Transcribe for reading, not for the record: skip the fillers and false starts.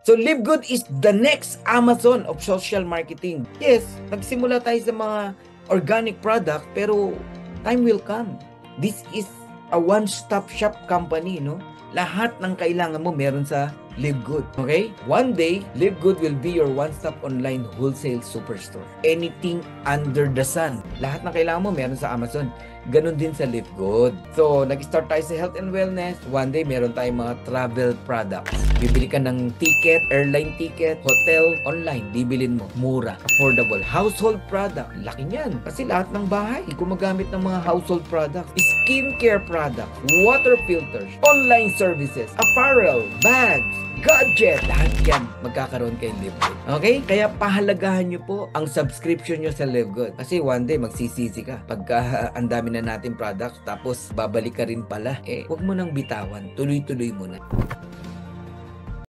So Live Good is the next Amazon of social marketing. Yes, nagsimula tayo sa mga organic product, pero time will come. This is a one-stop shop company, no? Lahat ng kailangan mo meron sa Live Good. Okay? One day, Live Good will be your one-stop online wholesale superstore. Anything under the sun. Lahat ng kailangan mo meron sa Amazon. Ganon din sa Live Good. So, nag-start tayo sa health and wellness. One day, meron tayong mga travel products. Bibili ka ng ticket, airline ticket, hotel, online. Bibilin mo. Mura. Affordable. Household product. Laki niyan. Kasi lahat ng bahay, gumagamit ng mga household products. Skincare products. Water filters. Online services. Apparel. Bags. Gadget, lahat yan magkakaroon kay Live Good. Okay? Kaya pahalagahan nyo po ang subscription nyo sa Live Good. Kasi one day magsisisi ka pagka ang dami na natin products tapos babalik ka rin pala. Huwag mo nang bitawan. Tuloy-tuloy mo na.